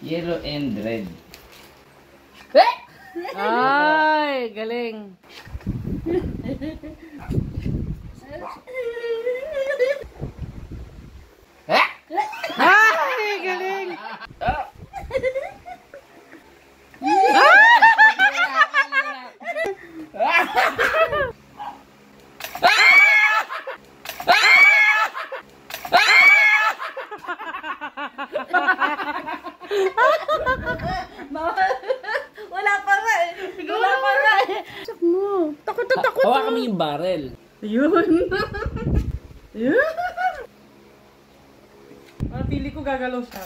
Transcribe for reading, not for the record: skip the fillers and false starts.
Yellow and red. Ay, galing. Ay, galing. Wala pa nga eh. Wala pa nga eh. Sak mo. Takot na takot. Hawa kami yung barrel. Ayun. Ayun. Pili ko gagalaw siya.